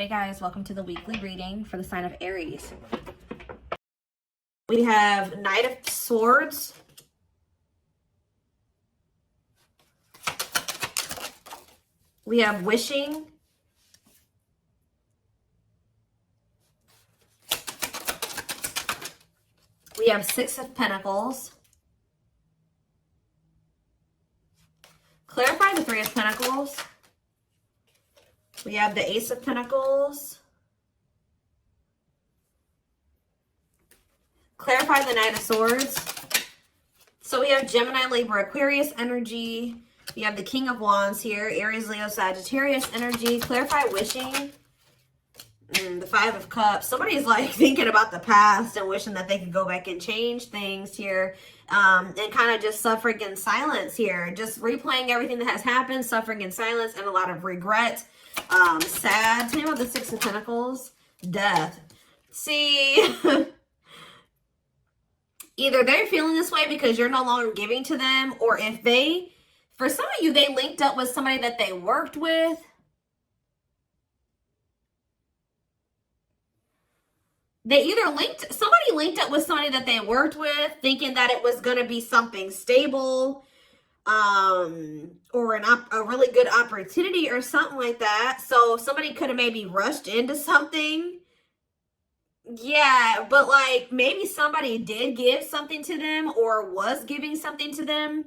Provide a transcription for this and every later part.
Hey guys, welcome to the weekly reading for the sign of Aries. We have Knight of Swords, we have Wishing, we have Six of Pentacles. Clarify the Three of Pentacles. We have the Ace of Pentacles. Clarify the Knight of Swords. So we have Gemini, Libra, Aquarius energy. We have the King of Wands here. Aries, Leo, Sagittarius energy. Clarify Wishing. The Five of Cups. Somebody's like thinking about the past and wishing that they could go back and change things here. And kind of just suffering in silence here. Just replaying everything that has happened. Suffering in silence and a lot of regret. Sad. Tell me about the Six of Pentacles. Death. See... Either they're feeling this way because you're no longer giving to them, or if they, for some of you, they linked up with somebody that they worked with. They either somebody linked up with somebody that they worked with, thinking that it was going to be something stable, or a really good opportunity or something like that. So somebody could have maybe rushed into something. Yeah, but like maybe somebody did give something to them or was giving something to them.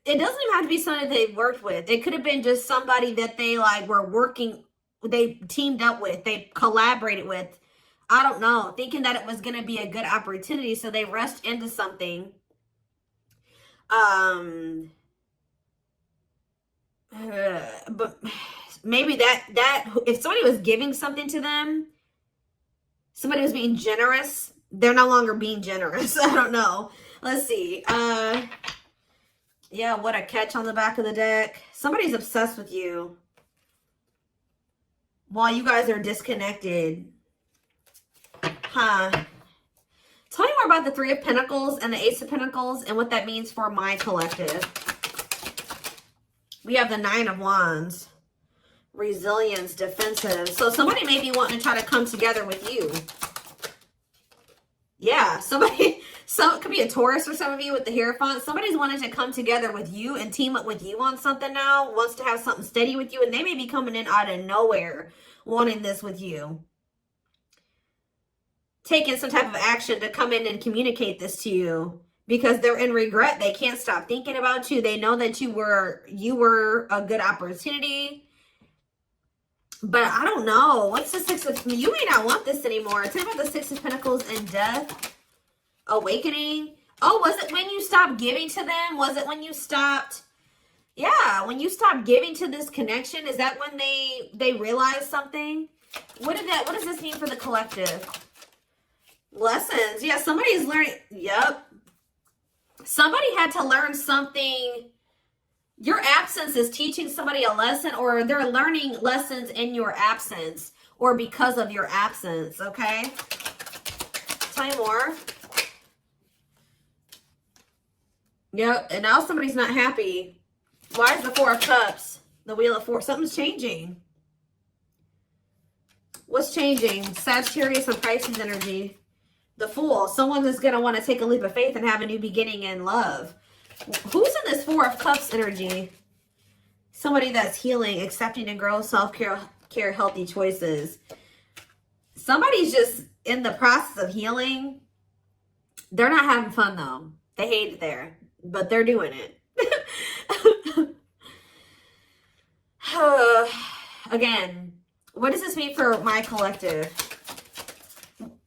It doesn't even have to be somebody they worked with. It could have been just somebody that they like were working, they teamed up with, they collaborated with. I don't know, thinking that it was going to be a good opportunity, so they rushed into something. But maybe that if somebody was giving something to them, somebody was being generous. They're no longer being generous. I don't know. Let's see. Yeah, what a catch on the back of the deck. Somebody's obsessed with you while you guys are disconnected. Huh. Tell me more about the Three of Pentacles and the Ace of Pentacles and what that means for my collective. We have the Nine of Wands. Resilience, defensive. So somebody may be wanting to try to come together with you. Yeah, it could be a Taurus for some of you with the Hierophant. Somebody's wanting to come together with you and team up with you on something now. Wants to have something steady with you, and they may be coming in out of nowhere wanting this with you. Taking some type of action to come in and communicate this to you. Because they're in regret. They can't stop thinking about you. They know that you were a good opportunity. But I don't know. What's the Six of... You may not want this anymore. Tell me about the Six of Pentacles and Death. Awakening. Oh, was it when you stopped giving to them? Was it when you stopped... Yeah, when you stopped giving to this connection? Is that when they realized something? What does this mean for the collective? Lessons. Yeah, somebody's learning... Yep. Somebody had to learn something... Your absence is teaching somebody a lesson, or they're learning lessons in your absence or because of your absence, okay? Tell me more. Yep, and now somebody's not happy. Why is the Four of Cups? The Wheel of Four. Something's changing. What's changing? Sagittarius and Pisces energy. The Fool. Someone is going to want to take a leap of faith and have a new beginning in love. Who's in this Four of Cups energy? Somebody that's healing, accepting and growth, self-care, healthy choices. Somebody's just in the process of healing. They're not having fun, though. They hate it there, but they're doing it. Again, what does this mean for my collective?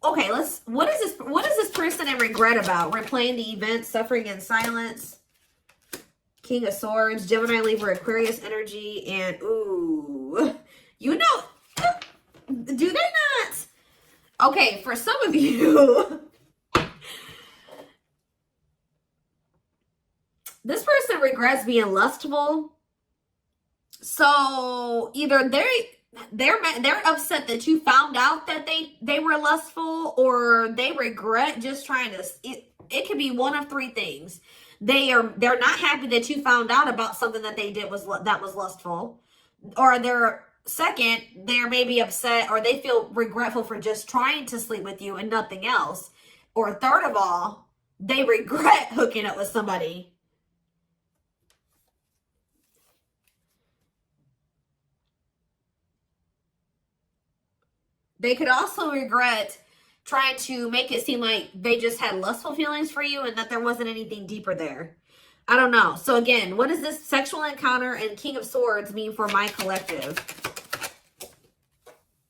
Okay, what is this person in regret about? Replaying the event, suffering in silence. King of Swords, Gemini, Libra, Aquarius energy, and ooh, you know, do they not? Okay, for some of you, this person regrets being lustful. So either they're upset that you found out that they were lustful, or they regret just trying to. It could be one of three things. They're not happy that you found out about something that they did that was lustful, or they're second, they're maybe upset or they feel regretful for just trying to sleep with you and nothing else. Or third of all, they regret hooking up with somebody. They could also regret trying to make it seem like they just had lustful feelings for you and that there wasn't anything deeper there. I don't know. So again, what does this sexual encounter and King of Swords mean for my collective?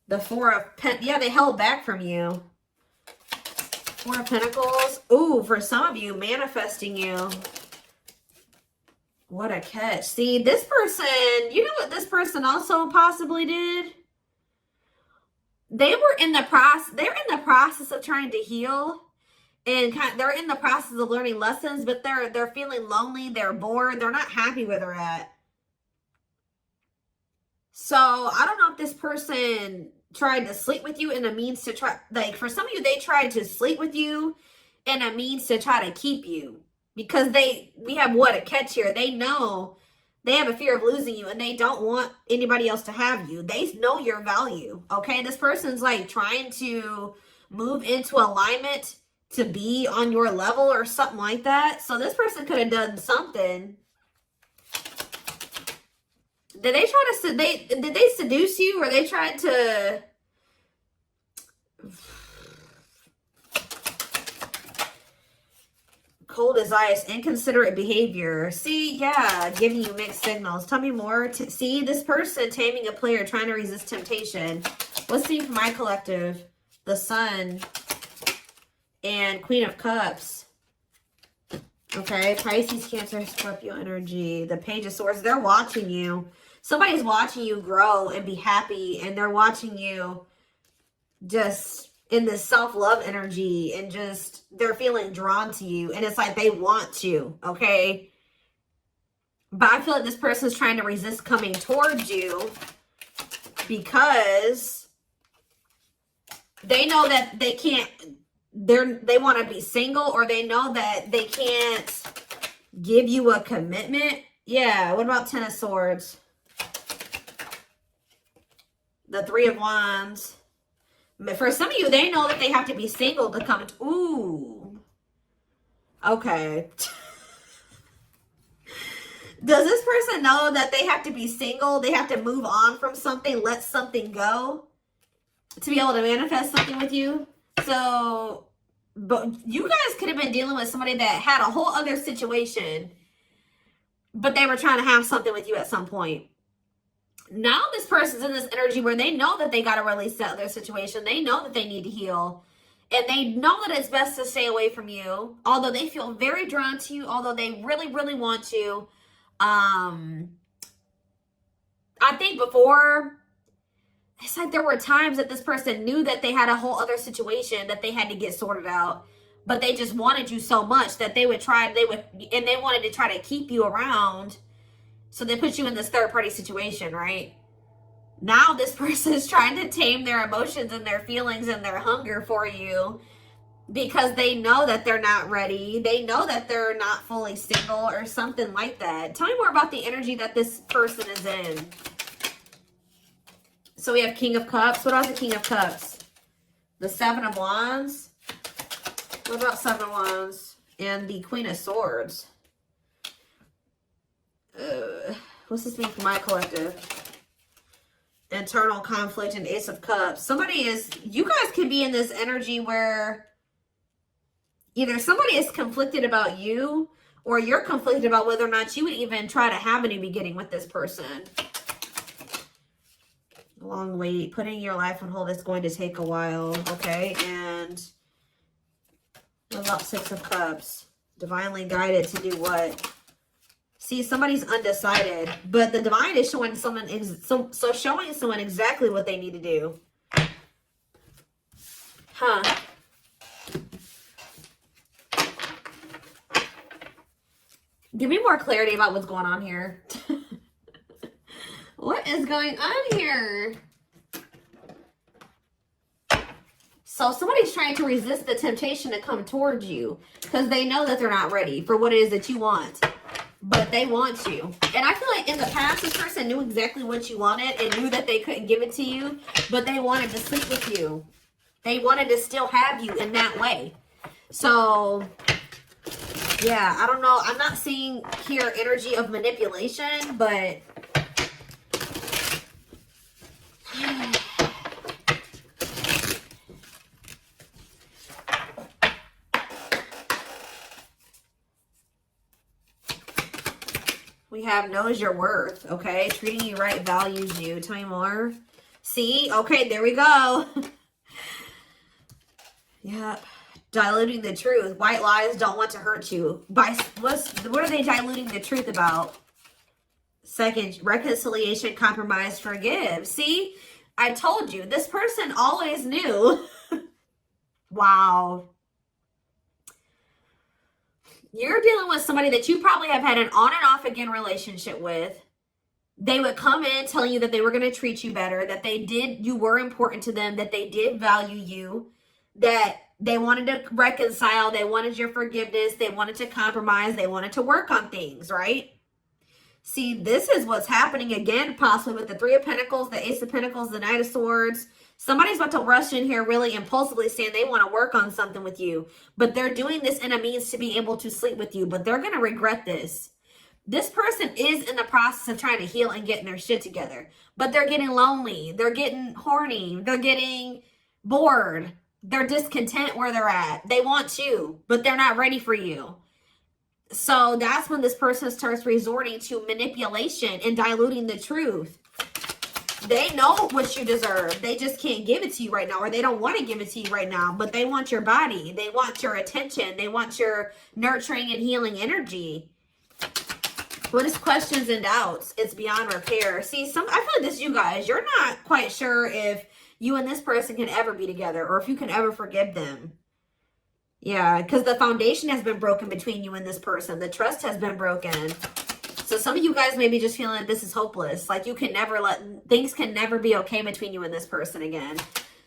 The Four of Pentacles. Yeah, they held back from you. Four of Pentacles. Ooh, for some of you, manifesting you. What a catch. See, this person, you know what this person also possibly did? They were in the process, they're in the process of trying to heal. And they're in the process of learning lessons, but they're feeling lonely, they're bored, they're not happy where they're at. So I don't know if this person tried to sleep with you in a means to try, like for some of you, they tried to sleep with you in a means to try to keep you. Because we have what a catch here. They know they have a fear of losing you and they don't want anybody else to have you. They know your value, okay? This person's like trying to move into alignment to be on your level or something like that. So this person could have done something. Did they try to, did they seduce you or they tried to... Cold as ice, inconsiderate behavior. See, yeah, giving you mixed signals. Tell me more. See, this person taming a player, trying to resist temptation. Let's see for my collective. The Sun and Queen of Cups. Okay, Pisces, Cancer, Scorpio energy. The Page of Swords. They're watching you. Somebody's watching you grow and be happy, and they're watching you just in this self-love energy, and just they're feeling drawn to you, and it's like they want you, okay? But I feel like this person's trying to resist coming towards you because they know that they can't, they want to be single, or they know that they can't give you a commitment. Yeah, what about Ten of Swords? The Three of Wands. But for some of you, they know that they have to be single to come. Ooh. Okay. Does this person know that they have to be single? They have to move on from something, let something go to be able to manifest something with you? So, but you guys could have been dealing with somebody that had a whole other situation, but they were trying to have something with you at some point. Now this person's in this energy where they know that they got to release that other situation. They know that they need to heal. And they know that it's best to stay away from you. Although they feel very drawn to you. Although they really, really want to. I think before, it's like there were times that this person knew that they had a whole other situation that they had to get sorted out. But they just wanted you so much that they would try, and they wanted to try to keep you around. So they put you in this third-party situation, right? Now this person is trying to tame their emotions and their feelings and their hunger for you because they know that they're not ready. They know that they're not fully single or something like that. Tell me more about the energy that this person is in. So we have King of Cups. What about the King of Cups? The Seven of Wands. What about Seven of Wands? And the Queen of Swords. What's this mean for my collective? Internal conflict and Ace of Cups. You guys could be in this energy where either somebody is conflicted about you, or you're conflicted about whether or not you would even try to have a new beginning with this person. Long wait. Putting your life on hold is going to take a while. Okay, and what about Six of Cups? Divinely guided to do what? See, somebody's undecided, but the divine is showing someone, showing someone exactly what they need to do. Huh. Give me more clarity about what's going on here. What is going on here? So somebody's trying to resist the temptation to come towards you because they know that they're not ready for what it is that you want. but they want you. And I feel like in the past, this person knew exactly what you wanted and knew that they couldn't give it to you, but they wanted to sleep with you. They wanted to still have you in that way. So, yeah, I don't know. I'm not seeing here energy of manipulation, but we have knows your worth, okay? Treating you right, values you. Tell me more. See? Okay, there we go. Yep. Diluting the truth. White lies don't want to hurt you. What are they diluting the truth about? Second, reconciliation, compromise, forgive. See? I told you. This person always knew. Wow. You're dealing with somebody that you probably have had an on and off again relationship with. They would come in telling you that they were going to treat you better, that you were important to them, that they did value you, that they wanted to reconcile, they wanted your forgiveness, they wanted to compromise, they wanted to work on things, right? See, this is what's happening again, possibly with the Three of Pentacles, the Ace of Pentacles, the Knight of Swords. Somebody's about to rush in here really impulsively saying they want to work on something with you, but they're doing this in a means to be able to sleep with you, but they're going to regret this. This person is in the process of trying to heal and getting their shit together, but they're getting lonely. They're getting horny. They're getting bored. They're discontent where they're at. They want you, but they're not ready for you. So that's when this person starts resorting to manipulation and diluting the truth. They know what you deserve. They just can't give it to you right now, or they don't want to give it to you right now, but they want your body. They want your attention. They want your nurturing and healing energy. What is questions and doubts? It's beyond repair. See, I feel like this, you guys, you're not quite sure if you and this person can ever be together or if you can ever forgive them. Yeah, because the foundation has been broken between you and this person. The trust has been broken. So some of you guys may be just feeling like this is hopeless. Like things can never be okay between you and this person again.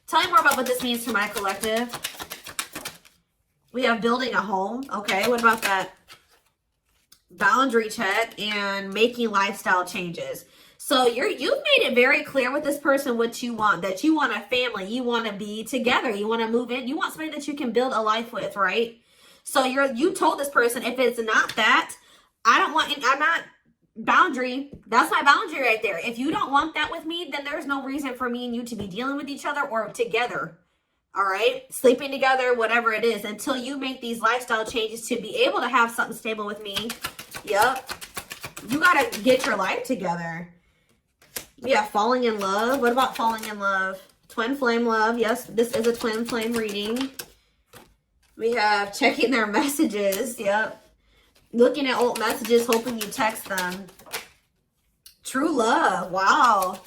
Tell me more about what this means for my collective. We have building a home. Okay, what about that? Boundary check and making lifestyle changes. So you've made it very clear with this person what you want, that you want a family, you want to be together, you want to move in, you want somebody that you can build a life with, right? So you told this person, if it's not that, I'm not boundary. That's my boundary right there. If you don't want that with me, then there's no reason for me and you to be dealing with each other or together. All right, sleeping together, whatever it is, until you make these lifestyle changes to be able to have something stable with me. Yep. You got to get your life together. Yeah, falling in love. What about falling in love? Twin flame love. Yes, this is a twin flame reading. We have checking their messages. Yep. Looking at old messages, hoping you text them. True love. Wow.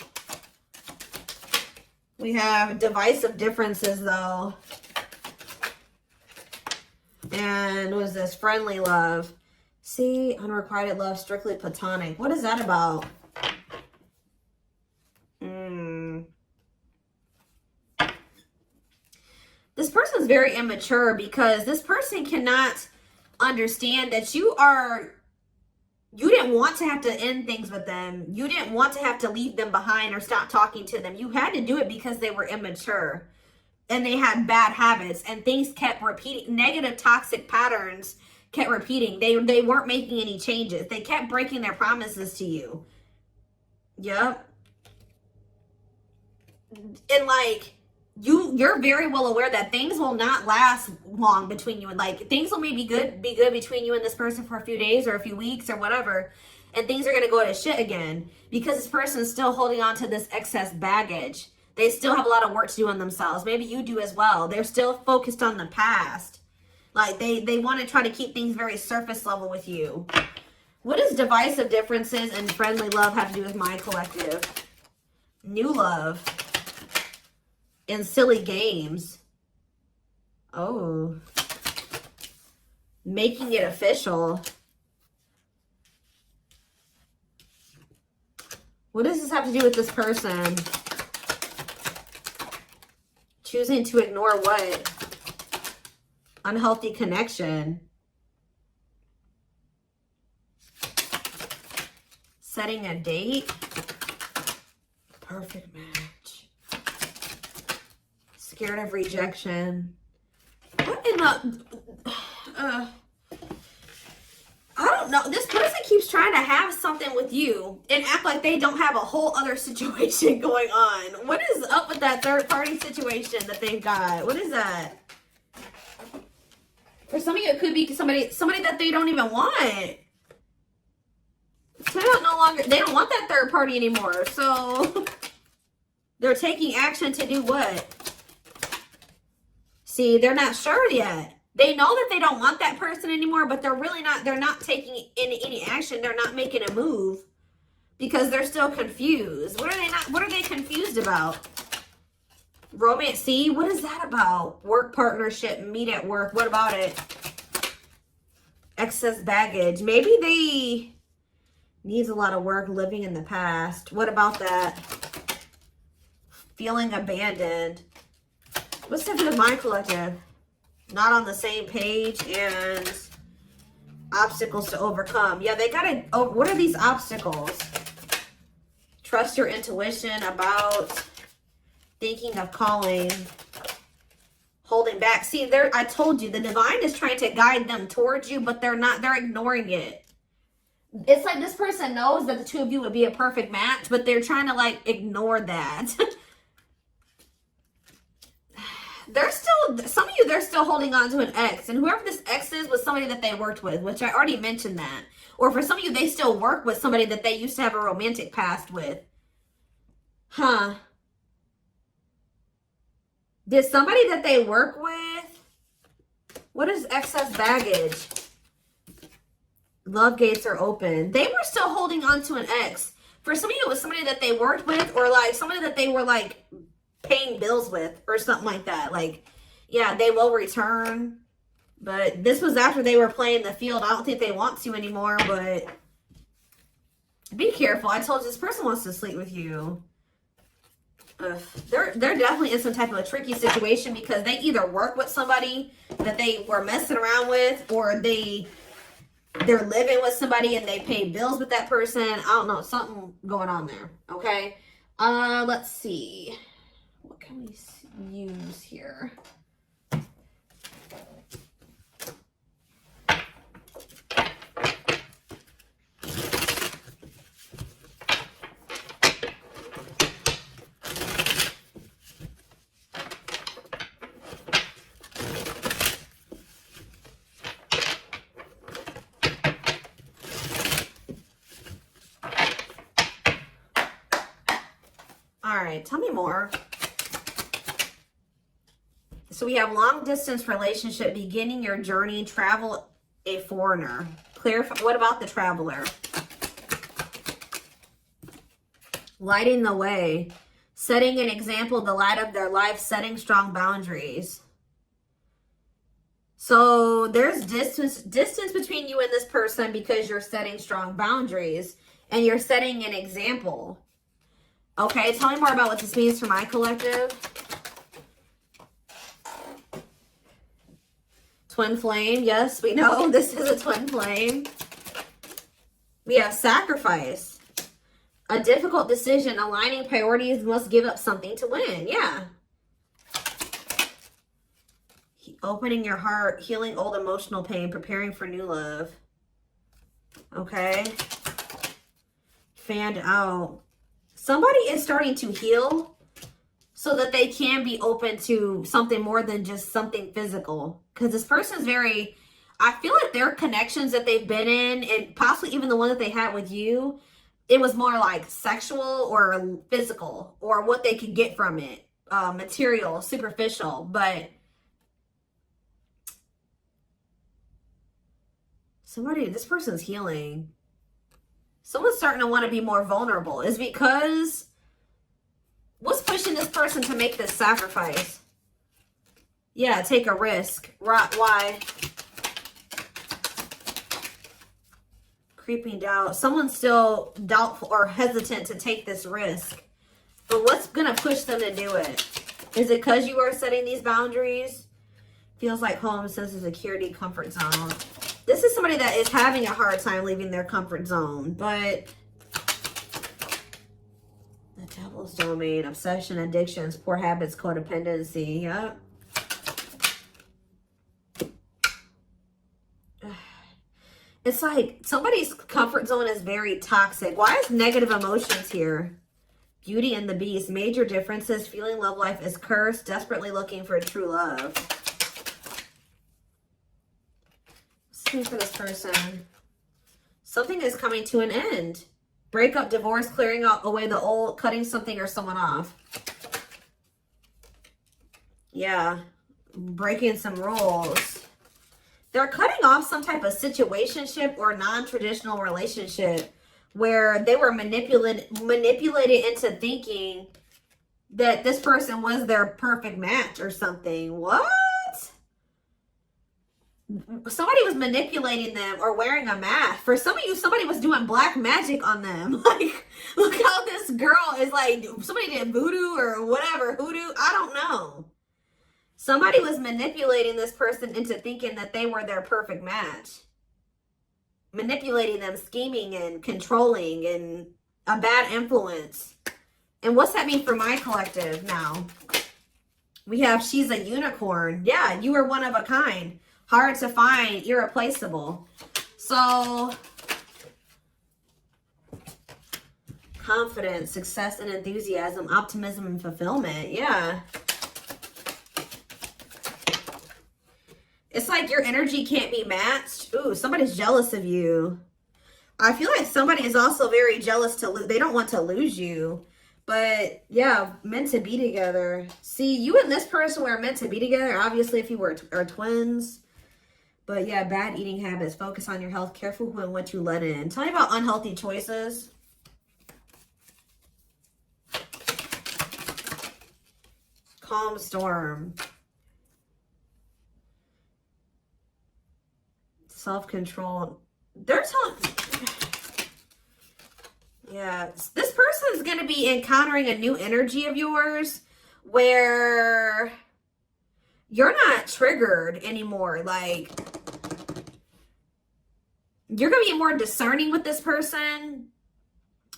We have divisive differences, though. And what is this? Friendly love. See, unrequited love, strictly platonic. What is that about? This person is very immature because this person cannot understand that you didn't want to have to end things with them. You didn't want to have to leave them behind or stop talking to them. You had to do it because they were immature and they had bad habits and things kept repeating. Negative toxic patterns kept repeating. They weren't making any changes. They kept breaking their promises to you. Yep. And like, you're very well aware that things will not last long between you, and like things will maybe be good between you and this person for a few days or a few weeks or whatever, and things are going to go to shit again because this person is still holding on to this excess baggage. They still have a lot of work to do on themselves. Maybe you do as well. They're still focused on the past. Like they want to try to keep things very surface level with you. What does divisive differences and friendly love have to do with my collective? New love. And silly games. Oh. Making it official. What does this have to do with this person? Choosing to ignore what? Unhealthy connection. Setting a date. Perfect match. Scared of rejection. What in the... I don't know. This person keeps trying to have something with you and act like they don't have a whole other situation going on. What is up with that third party situation that they've got? What is that? For some of you, it could be somebody that they don't even want. So they don't want that third party anymore. So they're taking action to do what? See, they're not sure yet. They know that they don't want that person anymore, but they're not taking any action. They're not making a move because they're still confused. What are they confused about? Romance, see, what is that about? Work partnership, meet at work. What about it? Excess baggage. Maybe they needs a lot of work living in the past. What about that? Feeling abandoned. What's up with my collective? Not on the same page and obstacles to overcome. Yeah, they gotta, oh, what are these obstacles? Trust your intuition about thinking of calling, holding back. See, I told you, the divine is trying to guide them towards you, but they're ignoring it. It's like this person knows that the two of you would be a perfect match, but they're trying to like ignore that. Some of you, they're still holding on to an ex. And whoever this ex is was somebody that they worked with, which I already mentioned that. Or for some of you, they still work with somebody that they used to have a romantic past with. Huh. Did somebody that they work with? What is excess baggage? Love gates are open. They were still holding on to an ex. For some of you, it was somebody that they worked with or like somebody that they were like paying bills with or something like that. Like, yeah, they will return, but this was after they were playing the field. I don't think they want to anymore, but be careful. I told you this person wants to sleep with you. They're definitely in some type of a tricky situation because they either work with somebody that they were messing around with, or they're living with somebody and they pay bills with that person. I don't know, something going on there. Okay, let's see. What can we use here? All right, tell me more. So we have long distance relationship, beginning your journey, travel, a foreigner. Clarify, what about the traveler? Lighting the way, setting an example, the light of their life, setting strong boundaries. So there's distance between you and this person because you're setting strong boundaries and you're setting an example. Okay, tell me more about what this means for my collective. Twin flame, yes, we know this is a twin flame. We have sacrifice. A difficult decision, aligning priorities, must give up something to win. Yeah. Opening your heart, healing old emotional pain, preparing for new love. Okay. Fanned out. Somebody is starting to heal so that they can be open to something more than just something physical. Because this person's very, I feel like their connections that they've been in, and possibly even the one that they had with you, it was more like sexual or physical, or what they could get from it. Material, superficial. But this person's healing. Someone's starting to want to be more vulnerable. Is because, what's pushing this person to make this sacrifice? Yeah, take a risk. Why? Creeping doubt. Someone's still doubtful or hesitant to take this risk. But what's going to push them to do it? Is it because you are setting these boundaries? Feels like home, sense of security, comfort zone. This is somebody that is having a hard time leaving their comfort zone. But False domain, obsession, addictions, poor habits, codependency. Yep. It's like somebody's comfort zone is very toxic. Why is negative emotions here? Beauty and the Beast. Major differences. Feeling love life is cursed. Desperately looking for true love. What's for this person? Something is coming to an end. Breakup, divorce, clearing out away the old, cutting something or someone off. Yeah. Breaking some rules. They're cutting off some type of situationship or non-traditional relationship where they were manipulated into thinking that this person was their perfect match or something. What? Somebody was manipulating them or wearing a mask. For some of you, somebody was doing black magic on them. Like, look how this girl is like, somebody did voodoo or whatever, hoodoo. I don't know. Somebody was manipulating this person into thinking that they were their perfect match. Manipulating them, scheming and controlling and a bad influence. And what's that mean for my collective now? We have she's a unicorn. Yeah, you are one of a kind. Hard to find, irreplaceable. So, confidence, success and enthusiasm, optimism and fulfillment. Yeah. It's like your energy can't be matched. Ooh, somebody's jealous of you. I feel like somebody is also very jealous to lose. They don't want to lose you. But yeah, meant to be together. See, you and this person were meant to be together. Obviously, if you are twins. But yeah, bad eating habits. Focus on your health. Careful who and what you let in. Tell me about unhealthy choices. Calm storm. Self-control. They're telling... Yeah. This person is going to be encountering a new energy of yours where you're not triggered anymore. Like, you're going to be more discerning with this person.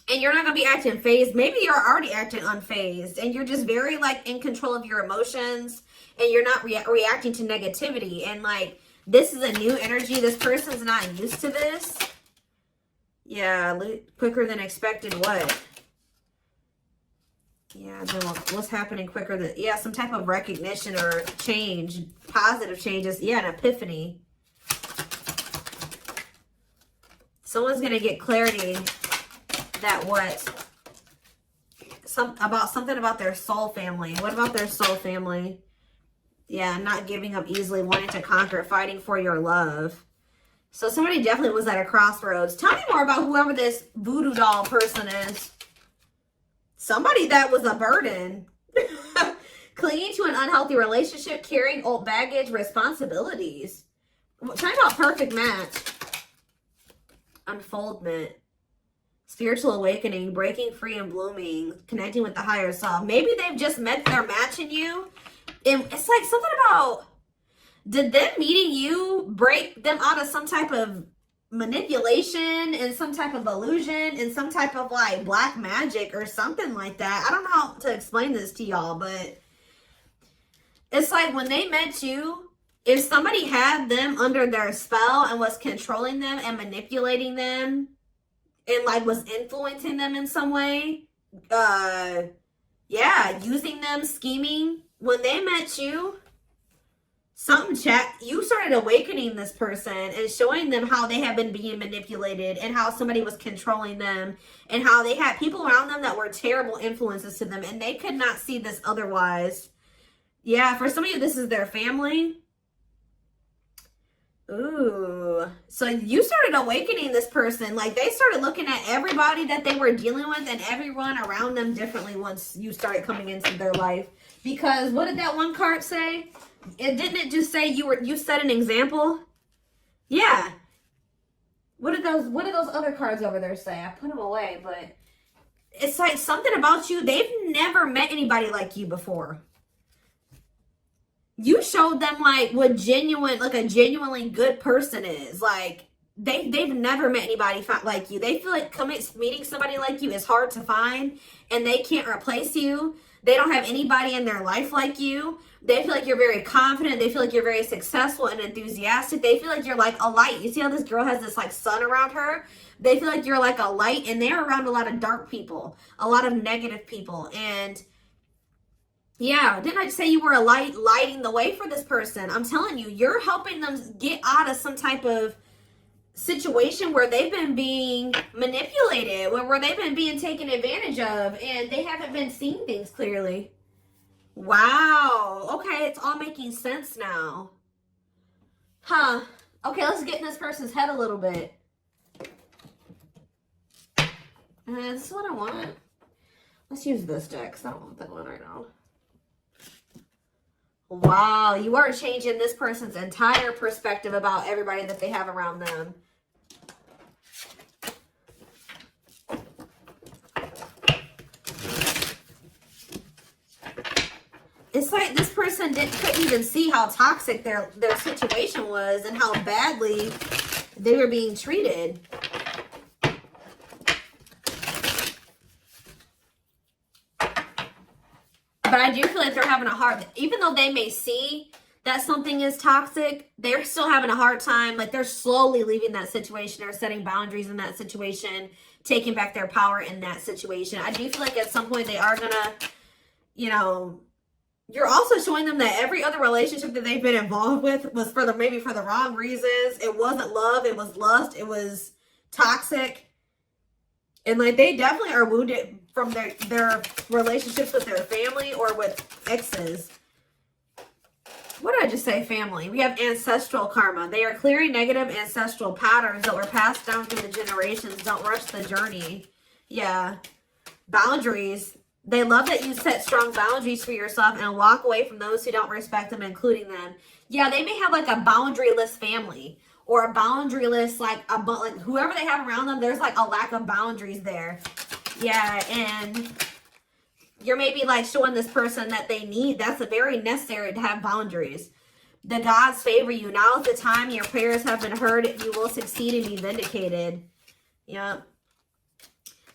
And you're not going to be acting phased. Maybe you're already acting unfazed. And you're just very, like, in control of your emotions. And you're not reacting to negativity. And, like, this is a new energy. This person's not used to this. Yeah, quicker than expected. What? Yeah, what's happening quicker than... Yeah, some type of recognition or change. Positive changes. Yeah, an epiphany. Someone's going to get clarity that what? Something about their soul family. What about their soul family? Yeah, not giving up easily, wanting to conquer, fighting for your love. So somebody definitely was at a crossroads. Tell me more about whoever this voodoo doll person is. Somebody that was a burden. Clinging to an unhealthy relationship, carrying old baggage, responsibilities. Tell me about perfect match. Unfoldment. Spiritual awakening, breaking free and blooming, connecting with the higher self. Maybe they've just met their match in you. And it's like something about, did them meeting you break them out of some type of manipulation and some type of illusion and some type of like black magic or something like that? I don't know how to explain this to y'all, but it's like when they met you, if somebody had them under their spell and was controlling them and manipulating them and like was influencing them in some way, yeah, using them, scheming. When they met you, you started awakening this person and showing them how they have been being manipulated and how somebody was controlling them and how they had people around them that were terrible influences to them and they could not see this otherwise. Yeah, for some of you, this is their family. Ooh. So you started awakening this person. Like they started looking at everybody that they were dealing with and everyone around them differently once you started coming into their life. Because what did that one card say? Didn't it just say you set an example? Yeah. What did those other cards over there say? I put them away, but it's like something about you. They've never met anybody like you before. You showed them like what a genuinely good person is. Like they've never met anybody like you. They feel like meeting somebody like you is hard to find, and they can't replace you. They don't have anybody in their life like you. They feel like you're very confident. They feel like you're very successful and enthusiastic. They feel like you're like a light. You see how this girl has this like sun around her? They feel like you're like a light, and they're around a lot of dark people, a lot of negative people. And yeah, didn't I just say you were a light, lighting the way for this person? I'm telling you, you're helping them get out of some type of situation where they've been being manipulated, where they've been being taken advantage of, and they haven't been seeing things clearly. Wow. Okay, it's all making sense now. Huh. Okay, let's get in this person's head a little bit. This is what I want. Let's use this deck, because I don't want that one right now. Wow, you are changing this person's entire perspective about everybody that they have around them. It's like this person couldn't even see how toxic their situation was and how badly they were being treated. But I do feel like they're having a hard, even though they may see that something is toxic, they're still having a hard time. Like, they're slowly leaving that situation or setting boundaries in that situation, taking back their power in that situation. I do feel like at some point they are gonna, you know, you're also showing them that every other relationship that they've been involved with was maybe for the wrong reasons. It wasn't love, it was lust, it was toxic. And like, they definitely are wounded from their relationships with their family or with exes. What did I just say? Family. We have ancestral karma. They are clearing negative ancestral patterns that were passed down through the generations. Don't rush the journey. Yeah. Boundaries. They love that you set strong boundaries for yourself and walk away from those who don't respect them, including them. Yeah, they may have like a boundaryless family or a boundaryless, like whoever they have around them, there's like a lack of boundaries there. Yeah, and you're maybe like showing this person that they need. That's very necessary to have boundaries. The gods favor you. Now is the time. Your prayers have been heard. You will succeed and be vindicated. Yep.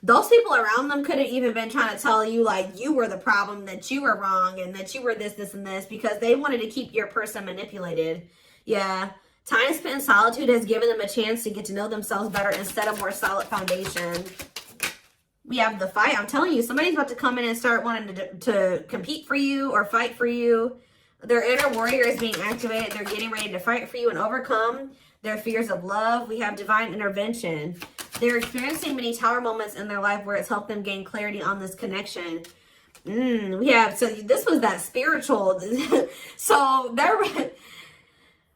Those people around them could have even been trying to tell you like you were the problem, that you were wrong, and that you were this, this, and this, because they wanted to keep your person manipulated. Yeah. Time spent in solitude has given them a chance to get to know themselves better and set a more solid foundation. We have the fight. I'm telling you, somebody's about to come in and start wanting to compete for you or fight for you. Their inner warrior is being activated. They're getting ready to fight for you and overcome their fears of love. We have divine intervention. They're experiencing many tower moments in their life where it's helped them gain clarity on this connection. We have, so this was that spiritual. So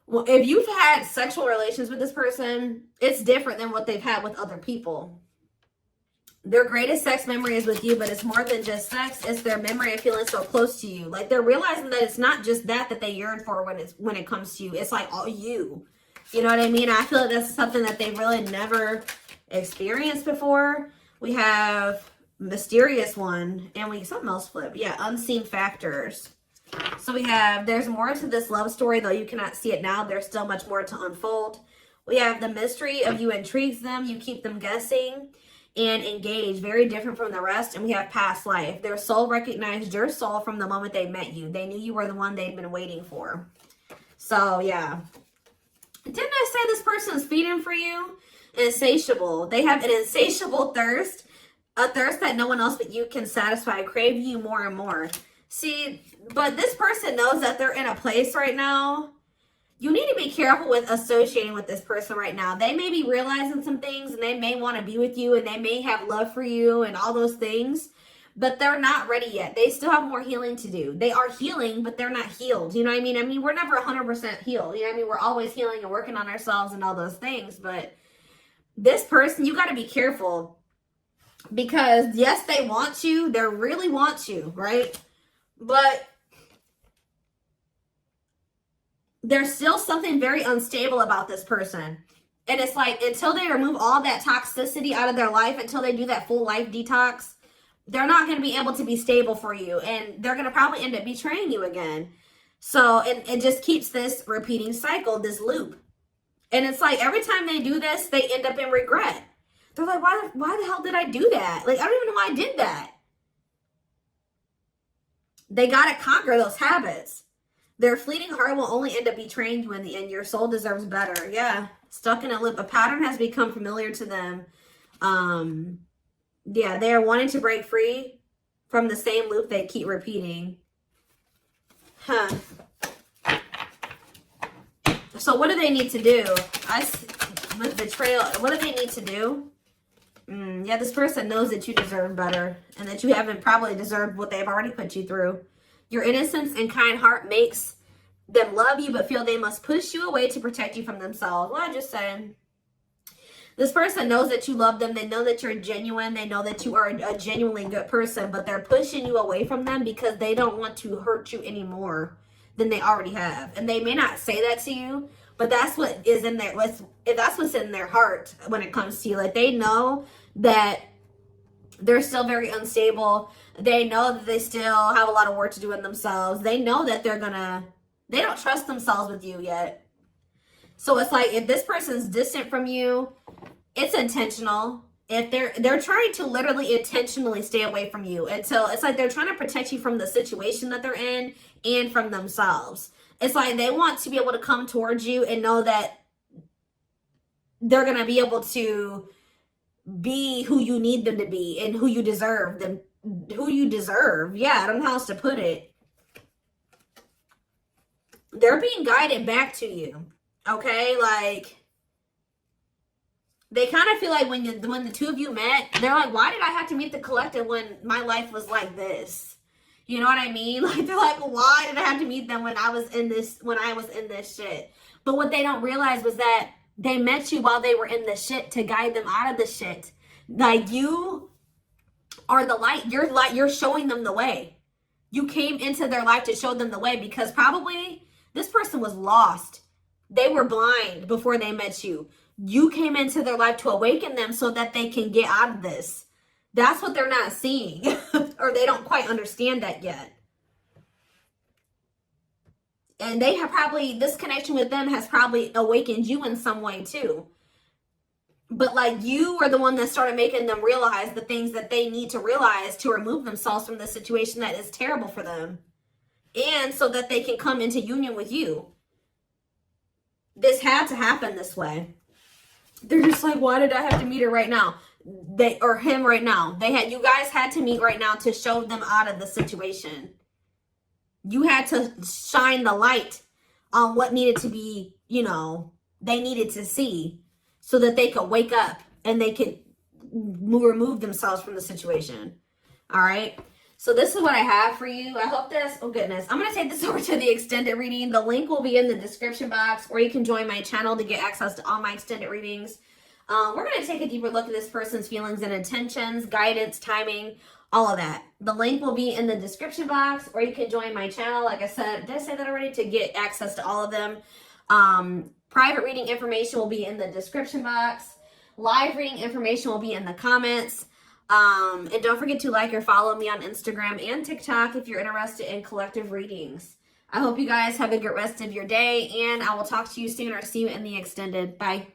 well, if you've had sexual relations with this person, it's different than what they've had with other people. Their greatest sex memory is with you, but it's more than just sex. It's their memory of feeling so close to you. Like, they're realizing that it's not just that they yearn for when it comes to you. It's like all you. You know what I mean? I feel like that's something that they've really never experienced before. We have mysterious one, and something else flip. Yeah, unseen factors. So we have, there's more to this love story, though you cannot see it now. There's still much more to unfold. We have the mystery of you intrigues them. You keep them guessing and engaged. Very different from the rest. And we have past life. Their soul recognized your soul from the moment they met you. They knew you were the one they'd been waiting for. So, yeah. Didn't I say this person's feeding for you? Insatiable. They have an insatiable thirst. A thirst that no one else but you can satisfy. Crave you more and more. See, but this person knows that they're in a place right now. You need to be careful with associating with this person right now. They may be realizing some things, and they may want to be with you, and they may have love for you and all those things, but they're not ready yet. They still have more healing to do. They are healing, but they're not healed. You know what I mean? I mean, we're never 100% healed. You know what I mean? We're always healing and working on ourselves and all those things, but this person, you got to be careful, because yes, they want you. They really want you, right? But there's still something very unstable about this person. And it's like, until they remove all that toxicity out of their life, until they do that full life detox, they're not going to be able to be stable for you. And they're going to probably end up betraying you again. So it just keeps this repeating cycle, this loop. And it's like every time they do this, they end up in regret. They're like, why the hell did I do that? Like, I don't even know why I did that. They got to conquer those habits. Their fleeting heart will only end up betraying you in the end. Your soul deserves better. Yeah. Stuck in a loop. A pattern has become familiar to them. Yeah, they are wanting to break free from the same loop they keep repeating. Huh. So what do they need to do? With betrayal, what do they need to do? Yeah, this person knows that you deserve better and that you haven't probably deserved what they've already put you through. Your innocence and kind heart makes them love you but feel they must push you away to protect you from themselves. What I just said. This person knows that you love them. They know that you're genuine. They know that you are a genuinely good person, but they're pushing you away from them because they don't want to hurt you any more than they already have. And they may not say that to you, but that's what is in there. That's what's in their heart when it comes to you. Like, they know that they're still very unstable. They know that they still have a lot of work to do in themselves. They know that they don't trust themselves with you yet. So it's like, if this person's distant from you, it's intentional. If they're trying to literally intentionally stay away from you until it's like they're trying to protect you from the situation that they're in and from themselves. It's like they want to be able to come towards you and know that they're going to be able to be who you need them to be and who you deserve them, who you deserve. Yeah, I don't know how else to put it. They're being guided back to you. Okay, like, they kind of feel like when the two of you met, they're like, why did I have to meet the collective when my life was like this? You know what I mean? Like, they're like, why did I have to meet them when I was in this shit? But what they don't realize was that they met you while they were in the shit to guide them out of the shit. Like, you are the light. You're showing them the way. You came into their life to show them the way because probably this person was lost. They were blind before they met you. You came into their life to awaken them so that they can get out of this. That's what they're not seeing. Or they don't quite understand that yet. And they have probably, this connection with them has probably awakened you in some way too. But like, you are the one that started making them realize the things that they need to realize to remove themselves from the situation that is terrible for them. And so that they can come into union with you. This had to happen this way. They're just like, why did I have to meet her right now? Or him right now. You guys had to meet right now to show them out of the situation. You had to shine the light on what needed to be, they needed to see so that they could wake up and they could remove themselves from the situation. All right. So this is what I have for you. I hope this, oh goodness, I'm going to take this over to the extended reading. The link will be in the description box, or you can join my channel to get access to all my extended readings. We're going to take a deeper look at this person's feelings and intentions, guidance, timing, all of that. The link will be in the description box, or you can join my channel. Like I said, did I say that already? To get access to all of them. Private reading information will be in the description box. Live reading information will be in the comments. And don't forget to like or follow me on Instagram and TikTok if you're interested in collective readings. I hope you guys have a good rest of your day, and I will talk to you soon or see you in the extended. Bye.